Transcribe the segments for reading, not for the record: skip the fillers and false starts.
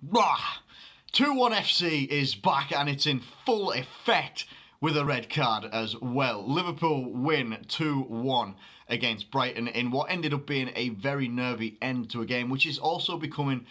2-1 FC is back and it's in full effect with a red card as well. Liverpool win 2-1 against Brighton in what ended up being a very nervy end to a game, which is also becoming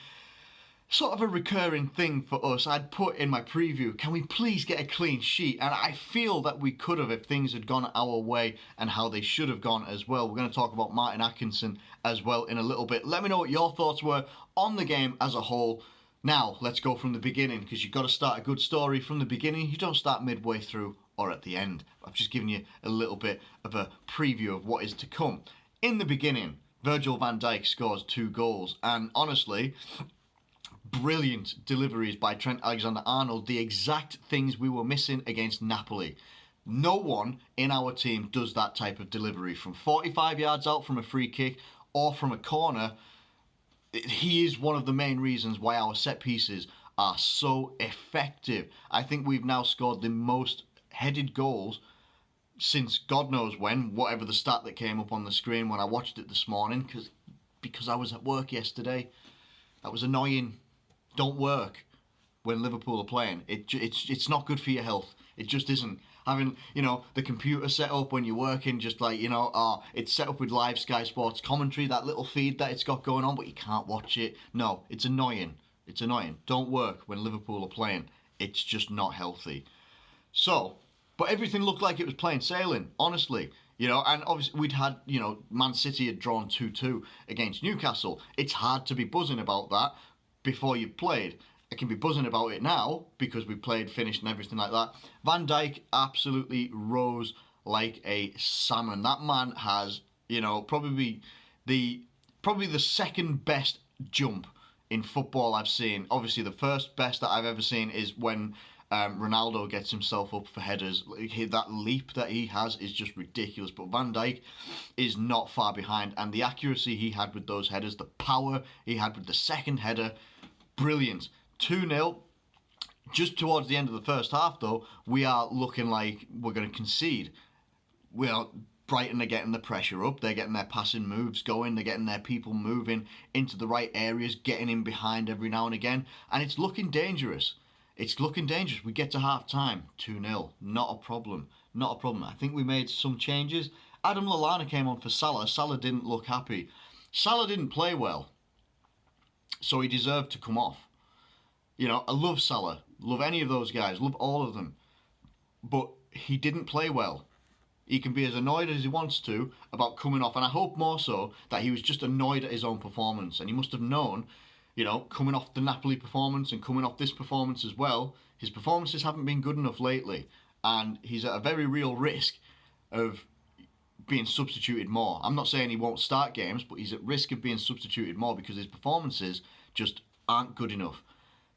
sort of a recurring thing for us. I'd put in my preview, can we please get a clean sheet? And I feel that we could have if things had gone our way and how they should have gone as well. We're going to talk about Martin Atkinson as well in a little bit. Let me know what your thoughts were on the game as a whole. Now, let's go from the beginning, because you've got to start a good story from the beginning. You don't start midway through or at the end. I've just given you a little bit of a preview of what is to come. In the beginning, Virgil van Dijk scores 2 goals, and honestly, brilliant deliveries by Trent Alexander-Arnold, the exact things we were missing against Napoli. No one in our team does that type of delivery from 45 yards out from a free kick or from a corner. He is one of the main reasons why our set pieces are so effective. I think we've now scored the most headed goals since God knows when, whatever the stat that came up on the screen when I watched it this morning, because I was at work yesterday. That was annoying. Don't work when Liverpool are playing. It's not good for your health. It just isn't. Having, the computer set up when you're working, just like, it's set up with live Sky Sports commentary, that little feed that it's got going on, but you can't watch it. No, it's annoying. It's annoying. Don't work when Liverpool are playing. It's just not healthy. So, but everything looked like it was plain sailing, honestly. And obviously we'd had, Man City had drawn 2-2 against Newcastle. It's hard to be buzzing about that before you've played. I can be buzzing about it now because we played, finished and everything like that. Van Dijk absolutely rose like a salmon. That man has, probably the second best jump in football I've seen. Obviously the first best that I've ever seen is when Ronaldo gets himself up for headers. That leap that he has is just ridiculous. But Van Dijk is not far behind. And the accuracy he had with those headers, the power he had with the second header, brilliant. 2-0. Just towards the end of the first half, though, we are looking like we're going to concede. Brighton are getting the pressure up. They're getting their passing moves going. They're getting their people moving into the right areas, getting in behind every now and again. And it's looking dangerous. It's looking dangerous. We get to half-time, 2-0. Not a problem. Not a problem. I think we made some changes. Adam Lallana came on for Salah. Salah didn't look happy. Salah didn't play well, so he deserved to come off. I love Salah, love any of those guys, love all of them. But he didn't play well. He can be as annoyed as he wants to about coming off, and I hope more so that he was just annoyed at his own performance. And he must have known, coming off the Napoli performance and coming off this performance as well, his performances haven't been good enough lately. And he's at a very real risk of being substituted more. I'm not saying he won't start games, but he's at risk of being substituted more because his performances just aren't good enough.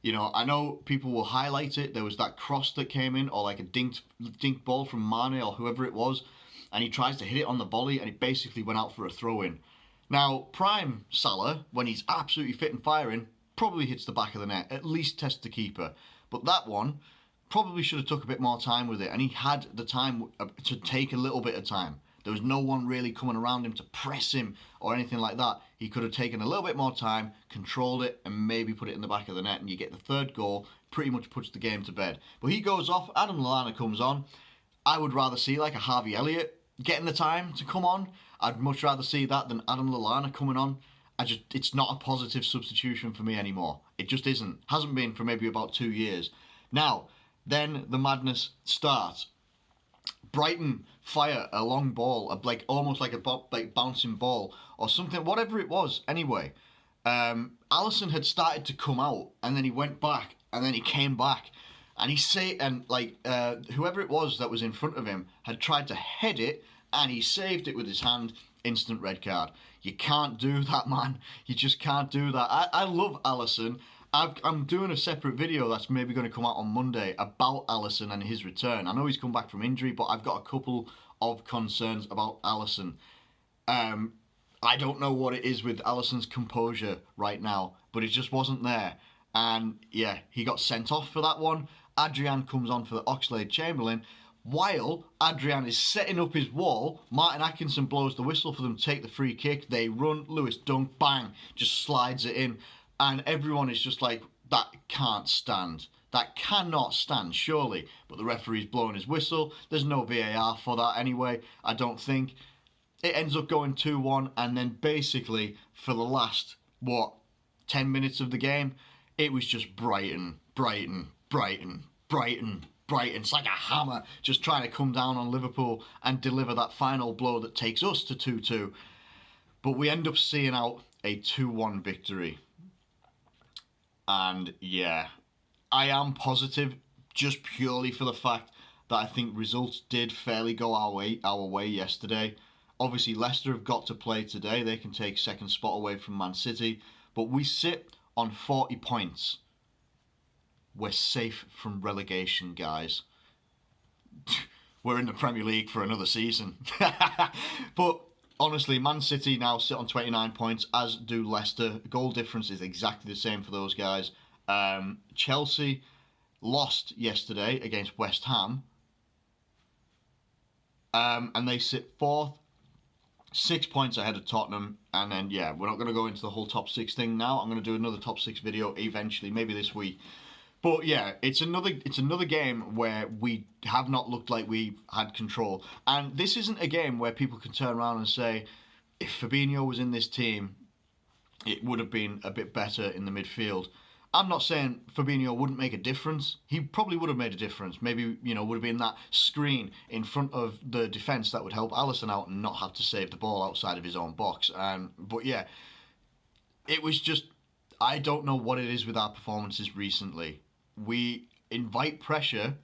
I know people will highlight it. There was that cross that came in, or like a dinked ball from Mane or whoever it was, and he tries to hit it on the volley, and it basically went out for a throw-in. Now, prime Salah, when he's absolutely fit and firing, probably hits the back of the net, at least tests the keeper. But that one probably should have took a bit more time with it, and he had the time to take a little bit of time. There was no one really coming around him to press him or anything like that. He could have taken a little bit more time, controlled it, and maybe put it in the back of the net, and you get the third goal, pretty much puts the game to bed. But he goes off, Adam Lallana comes on. I would rather see like a Harvey Elliott getting the time to come on. I'd much rather see that than Adam Lallana coming on. It's not a positive substitution for me anymore. It just isn't. Hasn't been for maybe about 2 years. Now, then the madness starts. Brighton fire a long ball, almost like a bouncing ball or something, whatever it was. Anyway, Alisson had started to come out, and then he went back, and then he came back, and whoever it was that was in front of him had tried to head it, and he saved it with his hand. Instant red card. You can't do that, man. You just can't do that. I love Alisson. I'm doing a separate video that's maybe going to come out on Monday about Alisson and his return. I know he's come back from injury, but I've got a couple of concerns about Alisson. I don't know what it is with Alisson's composure right now, but it just wasn't there. And yeah, he got sent off for that one. Adrian comes on for the Oxlade-Chamberlain. While Adrian is setting up his wall, Martin Atkinson blows the whistle for them to take the free kick. They run, Lewis Dunk, bang, just slides it in. And everyone is just like, That can't stand. That cannot stand, surely. But the referee's blowing his whistle. There's no VAR for that anyway, I don't think. It ends up going 2-1, and then basically, for the last, 10 minutes of the game, it was just Brighton. It's like a hammer just trying to come down on Liverpool and deliver that final blow that takes us to 2-2. But we end up seeing out a 2-1 victory. And yeah, I am positive just purely for the fact that I think results did fairly go our way yesterday. Obviously, Leicester have got to play today. They can take second spot away from Man City. But we sit on 40 points. We're safe from relegation, guys. We're in the Premier League for another season. But honestly, Man City now sit on 29 points, as do Leicester. Goal difference is exactly the same for those guys. Chelsea lost yesterday against West Ham. And they sit fourth, 6 points ahead of Tottenham. And then, yeah, we're not going to go into the whole top six thing now. I'm going to do another top six video eventually, maybe this week. But yeah, it's another game where we have not looked like we had control. And this isn't a game where people can turn around and say, if Fabinho was in this team, it would have been a bit better in the midfield. I'm not saying Fabinho wouldn't make a difference. He probably would have made a difference. Maybe, would have been that screen in front of the defence that would help Alisson out and not have to save the ball outside of his own box. But yeah, it was just, I don't know what it is with our performances recently. We invite pressure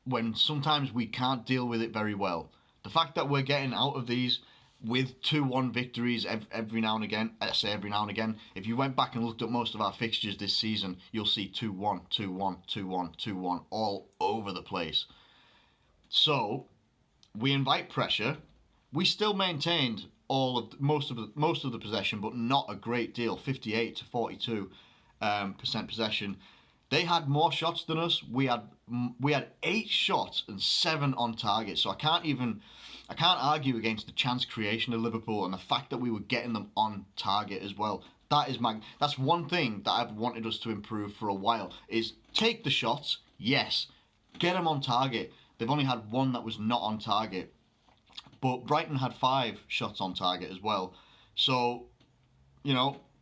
when sometimes we can't deal with it very well. The fact that we're getting out of these with 2-1 victories every now and again, I say every now and again, if you went back and looked at most of our fixtures this season, you'll see 2-1, 2-1, 2-1, 2-1 all over the place. So, we invite pressure. We still maintained most of the possession, but not a great deal, 58 to 42% possession. They had more shots than us. We had 8 shots and 7 on target. So I can't argue against the chance creation of Liverpool and the fact that we were getting them on target as well. That's one thing that I've wanted us to improve for a while, is take the shots, yes, get them on target. They've only had 1 that was not on target. But Brighton had 5 shots on target as well. So,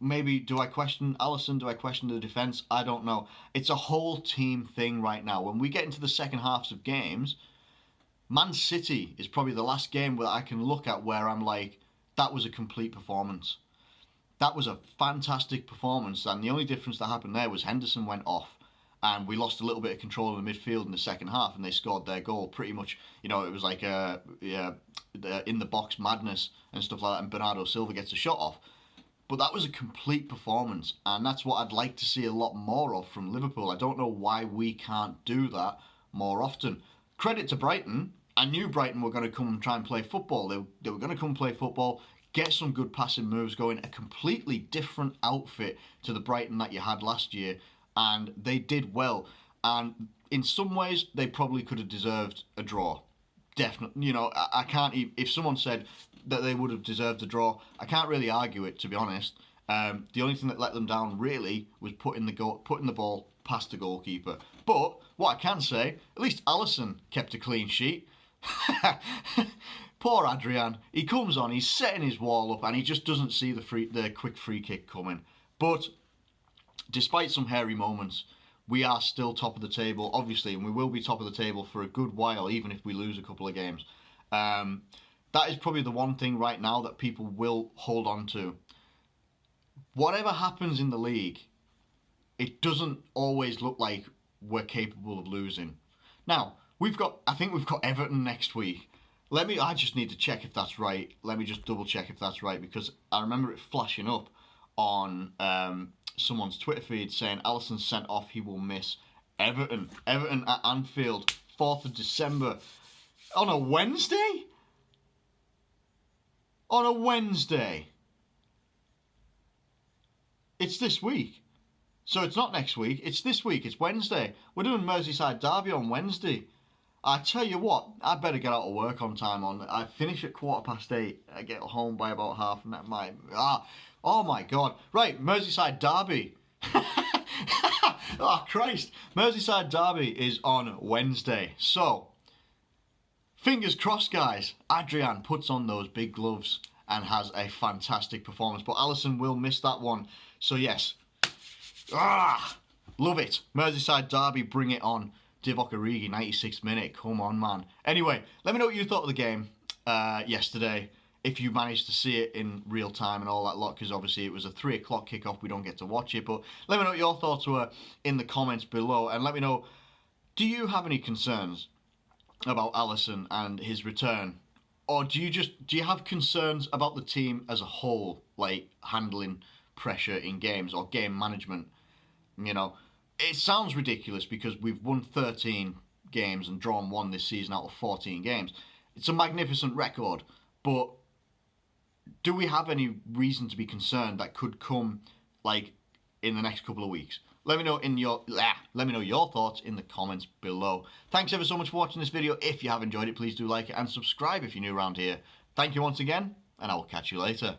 maybe do I question Alisson? Do I question the defence? I don't know. It's a whole team thing right now. When we get into the second halves of games, Man City is probably the last game where I can look at where I'm like, that was a complete performance. That was a fantastic performance. And the only difference that happened there was Henderson went off. And we lost a little bit of control in the midfield in the second half, and they scored their goal. Pretty much, it was like in the box madness and stuff like that, and Bernardo Silva gets a shot off. But that was a complete performance, and that's what I'd like to see a lot more of from Liverpool. I don't know why we can't do that more often. Credit to Brighton. I knew Brighton were going to come and try and play football. They were going to come play football, get some good passing moves going, a completely different outfit to the Brighton that you had last year, and they did well. And in some ways, they probably could have deserved a draw. Definitely. I can't, if someone said that they would have deserved a draw, I can't really argue it, to be honest. The only thing that let them down really was putting the ball past the goalkeeper. But what I can say, at least Alisson kept a clean sheet. Poor Adrian. He comes on, he's setting his wall up, and he just doesn't see the quick free kick coming. But despite some hairy moments, we are still top of the table, obviously, and we will be top of the table for a good while, even if we lose a couple of games. That is probably the one thing right now that people will hold on to. Whatever happens in the league, it doesn't always look like we're capable of losing. Now, I think we've got Everton next week. I just need to check if that's right. Let me just double check if that's right, because I remember it flashing up on someone's Twitter feed saying Alisson sent off, he will miss Everton. Everton at Anfield, 4th of December. On a Wednesday? On a Wednesday. It's this week. So it's not next week, it's this week, it's Wednesday. We're doing Merseyside Derby on Wednesday. I tell you what, I better get out of work on time. I finish at 8:15. I get home by about half. Oh my God. Right, Merseyside Derby. Oh, Christ. Merseyside derby is on Wednesday. So, fingers crossed, guys. Adrian puts on those big gloves and has a fantastic performance. But Alisson will miss that one. So, yes. Love it. Merseyside derby, bring it on. Divock Origi, 96th minute. Come on, man. Anyway, let me know what you thought of the game yesterday. If you managed to see it in real time and all that lot, because obviously it was a 3 o'clock kickoff, we don't get to watch it. But let me know what your thoughts were in the comments below, and let me know, do you have any concerns about Alisson and his return, or do you have concerns about the team as a whole, like handling pressure in games or game management? You know, it sounds ridiculous because we've won 13 games and drawn 1 this season out of 14 games. It's a magnificent record, but do we have any reason to be concerned that could come like in the next couple of weeks? Let me know your thoughts in the comments below. Thanks ever so much for watching this video. If you have enjoyed it, please do like it and subscribe if you're new around here. Thank you once again, and I will catch you later.